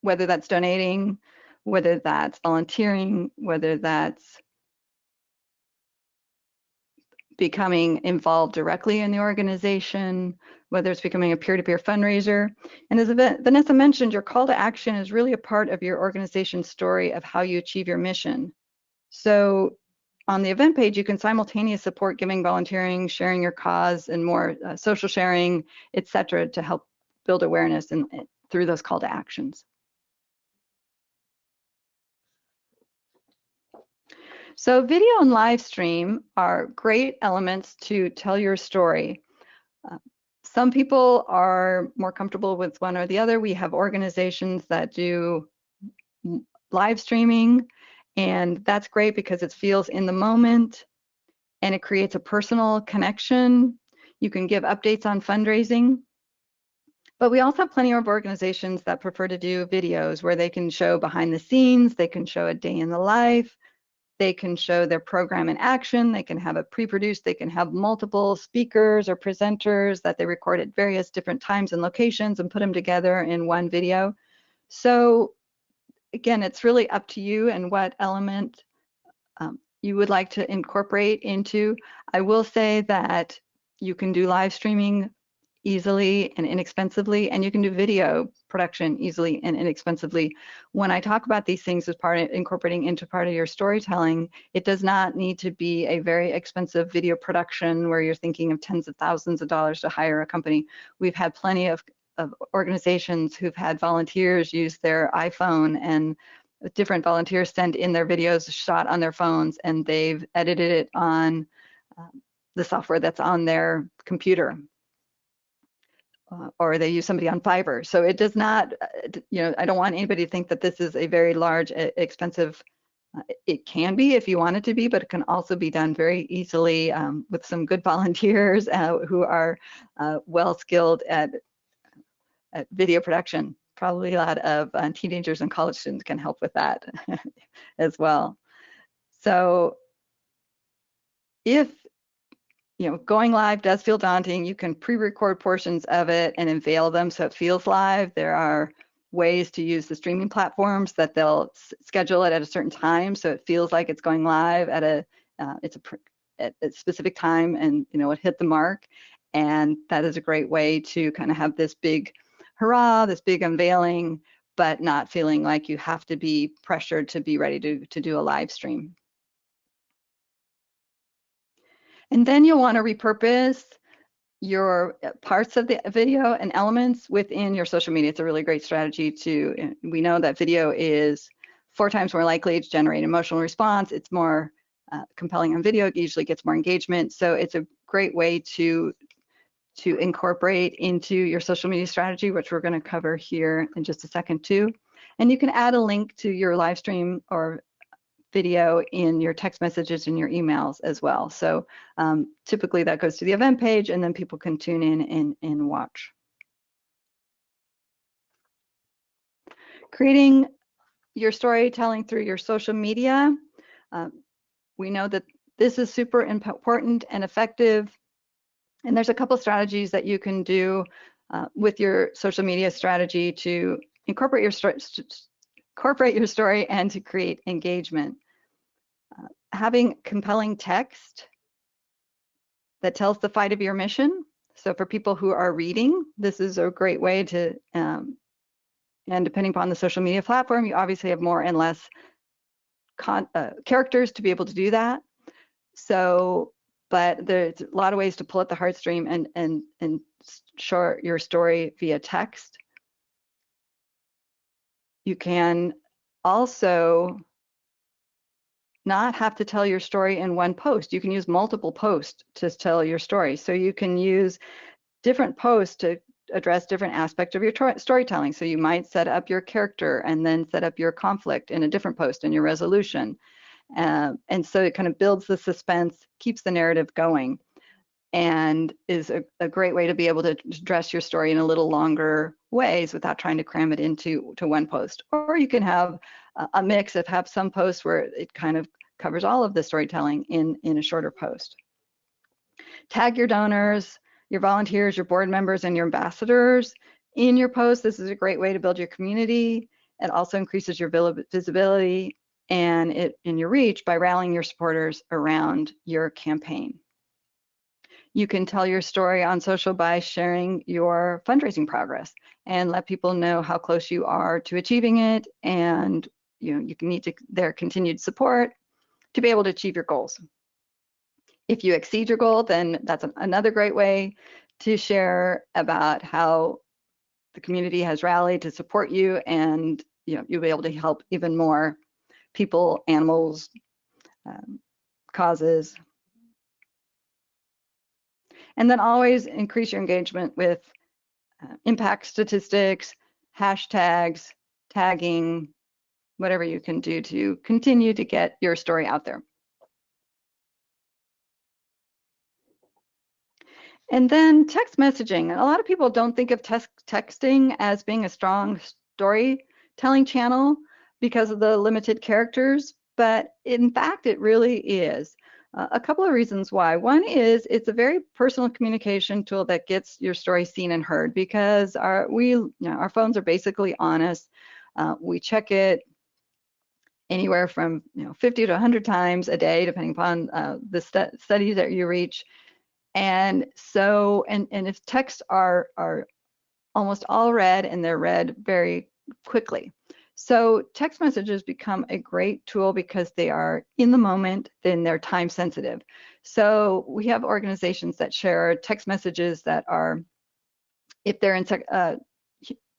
whether that's donating, whether that's volunteering, whether that's becoming involved directly in the organization, whether it's becoming a peer-to-peer fundraiser. And as Vanessa mentioned, your call to action is really a part of your organization's story of how you achieve your mission. So on the event page, you can simultaneously support giving, volunteering, sharing your cause, and more social sharing, etc., to help build awareness and through those call to actions. So video and live stream are great elements to tell your story. Some people are more comfortable with one or the other. We have organizations that do live streaming, and that's great because it feels in the moment and it creates a personal connection. You can give updates on fundraising. But we also have plenty of organizations that prefer to do videos where they can show behind the scenes, they can show a day in the life, they can show their program in action, they can have it pre-produced, they can have multiple speakers or presenters that they record at various different times and locations and put them together in one video. So again, it's really up to you and what element you would like to incorporate into. I will say that you can do live streaming easily and inexpensively, and you can do video production easily and inexpensively. When I talk about these things as part of incorporating into part of your storytelling, it does not need to be a very expensive video production where you're thinking of tens of thousands of dollars to hire a company. We've had plenty of organizations who've had volunteers use their iPhone, and different volunteers send in their videos shot on their phones, and they've edited it on the software that's on their computer. Or they use somebody on Fiverr. So it does not, I don't want anybody to think that this is a very large, expensive, it can be if you want it to be, but it can also be done very easily with some good volunteers who are well skilled at video production. Probably a lot of teenagers and college students can help with that as well. So if going live does feel daunting, you can pre-record portions of it and unveil them so it feels live. There are ways to use the streaming platforms that they'll schedule it at a certain time so it feels like it's going live at a specific time, and it hit the mark. And that is a great way to kind of have this big hurrah, this big unveiling, but not feeling like you have to be pressured to be ready to do a live stream. And then you'll want to repurpose your parts of the video and elements within your social media. It's a really great strategy we know that video is 4 times more likely to generate emotional response. It's more compelling on video, it usually gets more engagement. So it's a great way to incorporate into your social media strategy, which we're going to cover here in just a second too. And you can add a link to your live stream or video in your text messages and your emails as well. So typically that goes to the event page, and then people can tune in and watch. Creating your storytelling through your social media. We know that this is super important and effective. And there's a couple strategies that you can do with your social media strategy to incorporate your story and to create engagement. Having compelling text that tells the fight of your mission. So for people who are reading, this is a great way to, and depending upon the social media platform, you obviously have more and less characters to be able to do that. So, but there's a lot of ways to pull at the heartstring and show your story via text. You can also not have to tell your story in one post. You can use multiple posts to tell your story. So you can use different posts to address different aspects of your storytelling. So you might set up your character and then set up your conflict in a different post and your resolution. And so it kind of builds the suspense, keeps the narrative going, and is a great way to be able to address your story in a little longer ways without trying to cram it into one post. Or you can have a mix of have some posts where it kind of covers all of the storytelling in a shorter post. Tag your donors, your volunteers, your board members, and your ambassadors in your post. This is a great way to build your community. It also increases your visibility and in your reach by rallying your supporters around your campaign. You can tell your story on social by sharing your fundraising progress and let people know how close you are to achieving it, and you can need their continued support to be able to achieve your goals. If you exceed your goal, then that's another great way to share about how the community has rallied to support you, and you'll be able to help even more people, animals, causes. And then always increase your engagement with impact statistics, hashtags, tagging, whatever you can do to continue to get your story out there. And then text messaging. A lot of people don't think of texting as being a strong storytelling channel because of the limited characters, but in fact, it really is. A couple of reasons why. One is it's a very personal communication tool that gets your story seen and heard, because our phones are basically on us. We check it anywhere from 50 to 100 times a day, depending upon the studies that you reach. And so, and if texts are almost all read, and they're read very quickly. So text messages become a great tool because they are in the moment, then they're time sensitive. So we have organizations that share text messages that are, if they're in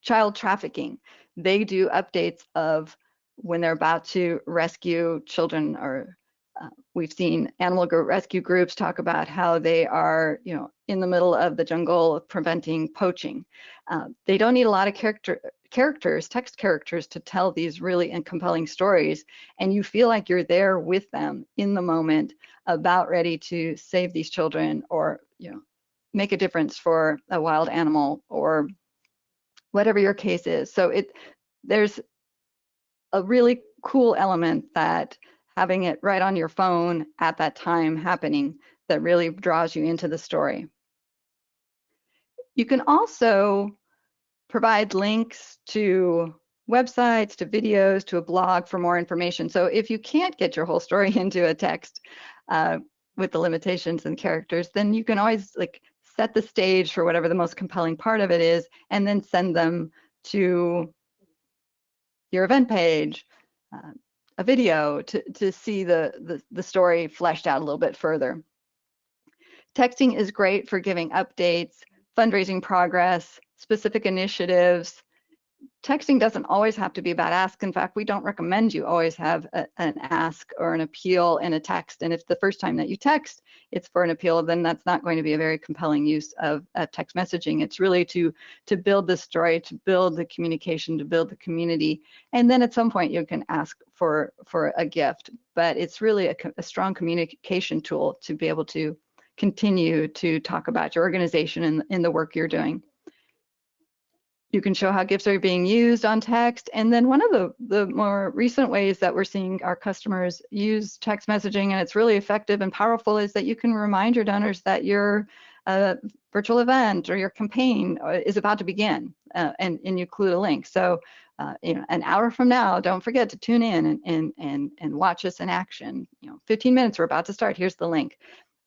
child trafficking, they do updates of when they're about to rescue children, or we've seen animal rescue groups talk about how they are, in the middle of the jungle preventing poaching. They don't need a lot of text characters to tell these really compelling stories, and you feel like you're there with them in the moment, about ready to save these children, or make a difference for a wild animal, or whatever your case is. So there's a really cool element that having it right on your phone at that time happening that really draws you into the story. You can also provide links to websites, to videos, to a blog for more information. So if you can't get your whole story into a text with the limitations and characters, then you can always set the stage for whatever the most compelling part of it is, and then send them to your event page, a video to see the story fleshed out a little bit further. Texting is great for giving updates, fundraising progress, specific initiatives. Texting doesn't always have to be about ask. In fact, we don't recommend you always have an ask or an appeal in a text. And if the first time that you text, it's for an appeal, then that's not going to be a very compelling use of text messaging. It's really to build the story, to build the communication, to build the community. And then at some point you can ask for a gift. But it's really a strong communication tool to be able to continue to talk about your organization and the work you're doing. You can show how gifts are being used on text. And then one of the more recent ways that we're seeing our customers use text messaging, and it's really effective and powerful, is that you can remind your donors that your virtual event or your campaign is about to begin, and you include a link. So an hour from now, don't forget to tune in and watch us in action. 15 minutes, we're about to start, here's the link.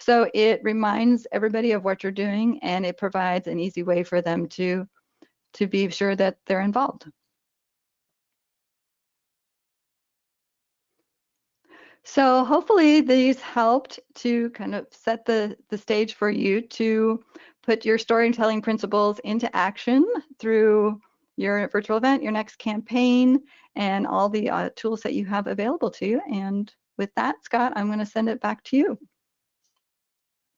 So it reminds everybody of what you're doing, and it provides an easy way for them to be sure that they're involved. So hopefully these helped to kind of set the stage for you to put your storytelling principles into action through your virtual event, your next campaign, and all the tools that you have available to you. And with that, Scott, I'm going to send it back to you.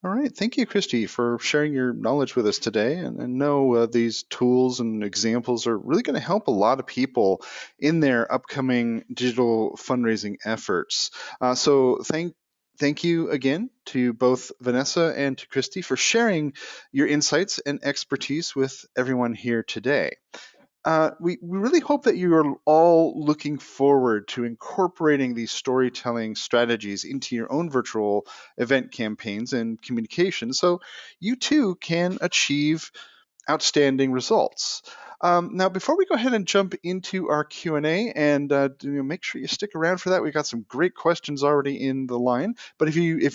All right, thank you, Christy, for sharing your knowledge with us today. And know these tools and examples are really going to help a lot of people in their upcoming digital fundraising efforts. So thank you again to both Vanessa and to Christy for sharing your insights and expertise with everyone here today. We really hope that you are all looking forward to incorporating these storytelling strategies into your own virtual event campaigns and communications, so you too can achieve outstanding results. Now, before we go ahead and jump into our Q&A, and make sure you stick around for that. We've got some great questions already in the line. But if you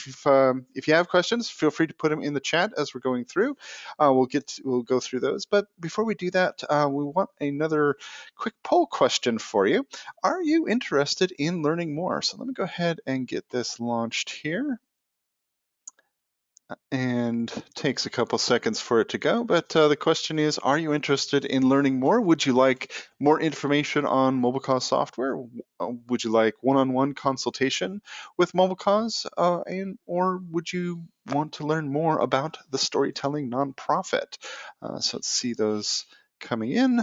have questions, feel free to put them in the chat as we're going through. We'll go through those. But before we do that, we want another quick poll question for you. Are you interested in learning more? So let me go ahead and get this launched here. and takes a couple seconds for it to go. But the question is, are you interested in learning more? Would you like more information on MobileCause software? Would you like one-on-one consultation with MobileCause? Or would you want to learn more about the storytelling nonprofit? So let's see those coming in.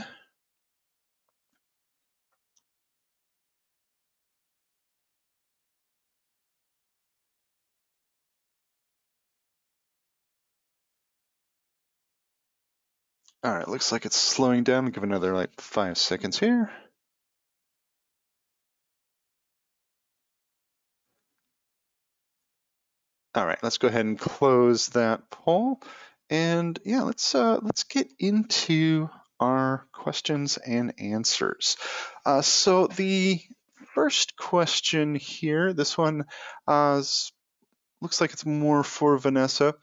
All right, looks like it's slowing down. I'll give another like 5 seconds here. All right, let's go ahead and close that poll. And yeah, let's get into our questions and answers. So the first question here, this one looks like it's more for Vanessa.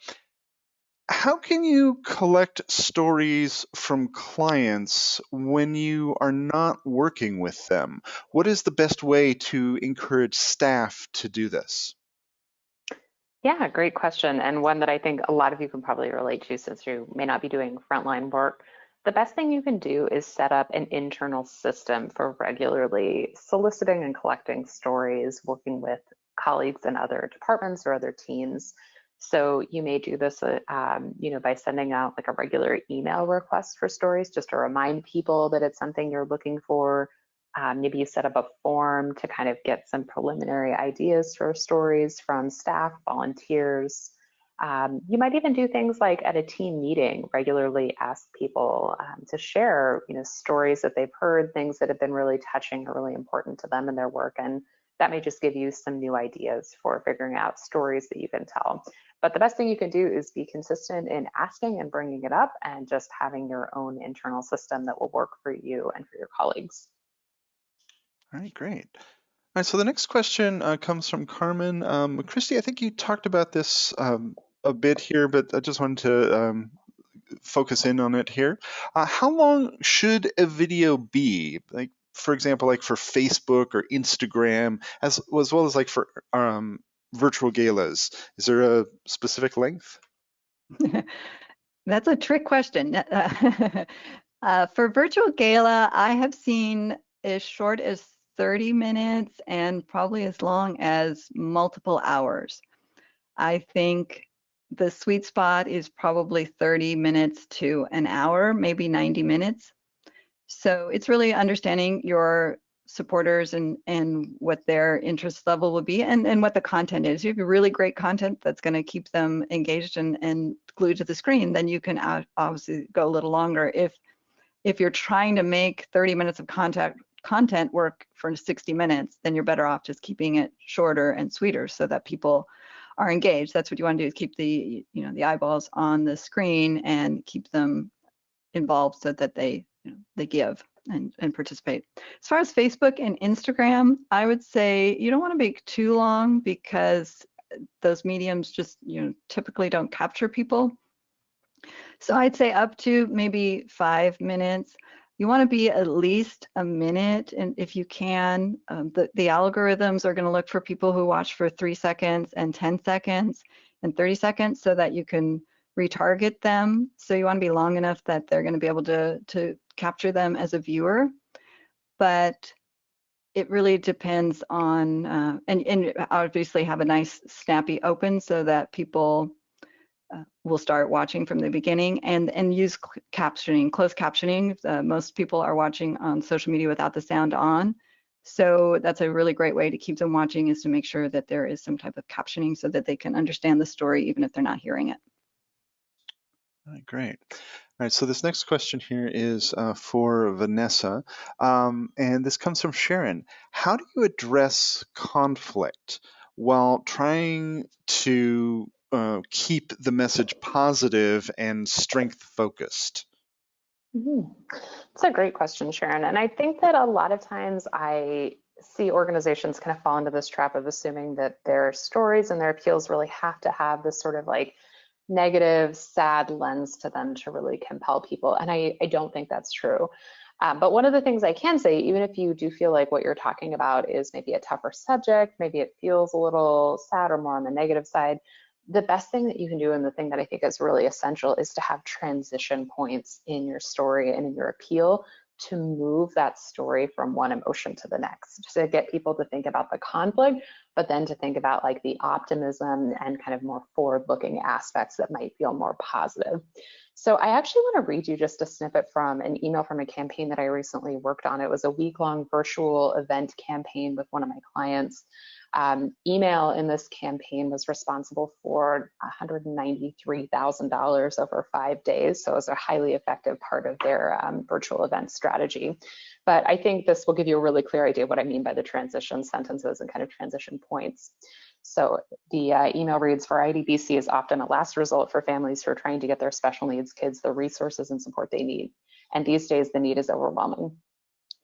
How can you collect stories from clients when you are not working with them? What is the best way to encourage staff to do this? Yeah, great question, and one that I think a lot of you can probably relate to since you may not be doing frontline work. The best thing you can do is set up an internal system for regularly soliciting and collecting stories, working with colleagues in other departments or other teams. So you may do this, by sending out like a regular email request for stories, just to remind people that it's something you're looking for. Maybe you set up a form to kind of get some preliminary ideas for stories from staff, volunteers. You might even do things like at a team meeting, regularly ask people to share, stories that they've heard, things that have been really touching or really important to them in their work. And that may just give you some new ideas for figuring out stories that you can tell. But the best thing you can do is be consistent in asking and bringing it up, and just having your own internal system that will work for you and for your colleagues. All right, great. All right, so the next question comes from Carmen. Christy, I think you talked about this a bit here, but I just wanted to focus in on it here. How long should a video be? Like, for example, like for Facebook or Instagram, as well as like for virtual galas. Is there a specific length? That's a trick question. For virtual gala, I have seen as short as 30 minutes and probably as long as multiple hours. I think the sweet spot is probably 30 minutes to an hour, maybe 90 minutes. So it's really understanding your supporters and what their interest level will be, and what the content is. If you have really great content that's going to keep them engaged and glued to the screen, then you can obviously go a little longer. If you're trying to make 30 minutes of content work for 60 minutes, then you're better off just keeping it shorter and sweeter so that people are engaged. That's what you want to do, is keep the eyeballs on the screen and keep them involved so that they give and participate. As far as Facebook and Instagram, I would say you don't want to make too long, because those mediums just typically don't capture people. So I'd say up to maybe 5 minutes. You want to be at least a minute, and if you can, the algorithms are going to look for people who watch for 3 seconds and 10 seconds and 30 seconds so that you can retarget them. So you want to be long enough that they're going to be able to capture them as a viewer. But it really depends on, and obviously have a nice snappy open so that people will start watching from the beginning, and use captioning, closed captioning. Most people are watching on social media without the sound on. So that's a really great way to keep them watching, is to make sure that there is some type of captioning so that they can understand the story even if they're not hearing it. All right, great. All right, so this next question here is for Vanessa, and this comes from Sharon. How do you address conflict while trying to keep the message positive and strength focused? It's a great question, Sharon. And I think that a lot of times I see organizations kind of fall into this trap of assuming that their stories and their appeals really have to have this sort of like negative, sad lens to them to really compel people. And I don't think that's true. But one of the things I can say, even if you do feel like what you're talking about is maybe a tougher subject, maybe it feels a little sad or more on the negative side, the best thing that you can do, and the thing that I think is really essential, is to have transition points in your story and in your appeal to move that story from one emotion to the next, to get people to think about the conflict, but then to think about like the optimism and kind of more forward-looking aspects that might feel more positive. So I actually want to read you just a snippet from an email from a campaign that I recently worked on. It was a week-long virtual event campaign with one of my clients. Email in this campaign was responsible for $193,000 over 5 days. So it was a highly effective part of their virtual event strategy. But I think this will give you a really clear idea of what I mean by the transition sentences and kind of transition points. So the email reads, Variety BC is often a last resort for families who are trying to get their special needs kids the resources and support they need. And these days, the need is overwhelming.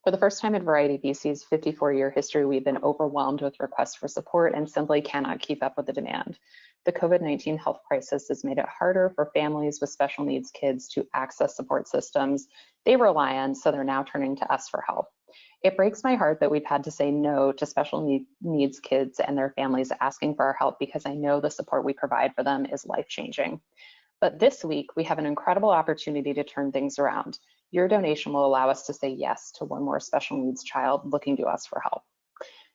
For the first time in Variety BC's 54-year history, we've been overwhelmed with requests for support and simply cannot keep up with the demand. The COVID-19 health crisis has made it harder for families with special needs kids to access support systems they rely on, so they're now turning to us for help. It breaks my heart that we've had to say no to special needs kids and their families asking for our help, because I know the support we provide for them is life-changing. But this week, we have an incredible opportunity to turn things around. Your donation will allow us to say yes to one more special needs child looking to us for help.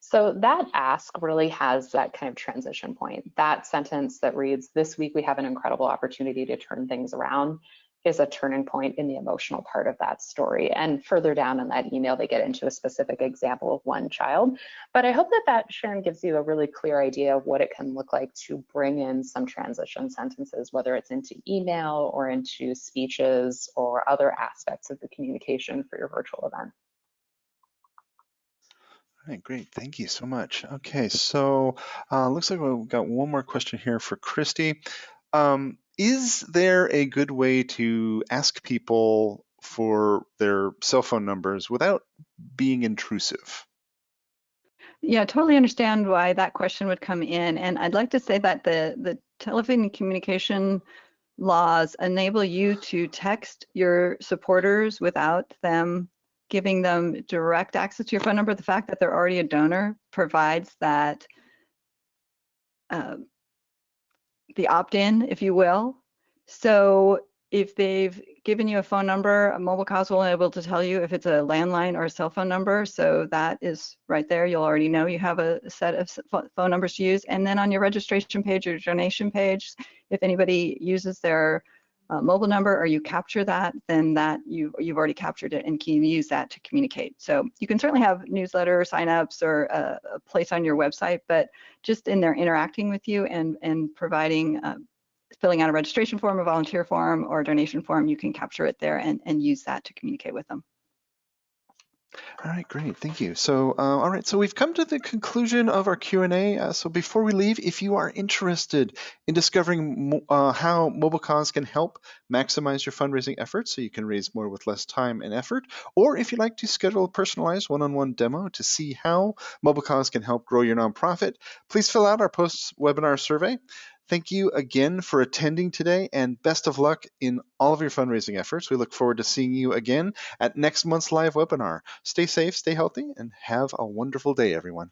So that ask really has that kind of transition point. That sentence that reads, this week we have an incredible opportunity to turn things around, is a turning point in the emotional part of that story. And further down in that email, they get into a specific example of one child. But I hope that Sharon gives you a really clear idea of what it can look like to bring in some transition sentences, whether it's into email or into speeches or other aspects of the communication for your virtual event. All right, great. Thank you so much. Okay, so looks like we've got one more question here for Christy. Is there a good way to ask people for their cell phone numbers without being intrusive? Yeah, totally understand why that question would come in. And I'd like to say that the telephone communication laws enable you to text your supporters without them giving them direct access to your phone number. The fact that they're already a donor provides that the opt-in, if you will. So if they've given you a phone number, MobileCause will be able to tell you if it's a landline or a cell phone number. So that is right there. You'll already know you have a set of phone numbers to use. And then on your registration page or donation page, if anybody uses their mobile number or you capture that, then that you've already captured it and can use that to communicate. So you can certainly have newsletter signups or a place on your website, but just in there interacting with you and providing filling out a registration form, a volunteer form, or a donation form, you can capture it there and use that to communicate with them. All right, great, thank you. So, all right, so we've come to the conclusion of our Q&A. So before we leave, if you are interested in discovering how MobileCause can help maximize your fundraising efforts so you can raise more with less time and effort, or if you'd like to schedule a personalized one-on-one demo to see how MobileCause can help grow your nonprofit, please fill out our post-webinar survey. Thank you again for attending today, and best of luck in all of your fundraising efforts. We look forward to seeing you again at next month's live webinar. Stay safe, stay healthy, and have a wonderful day, everyone.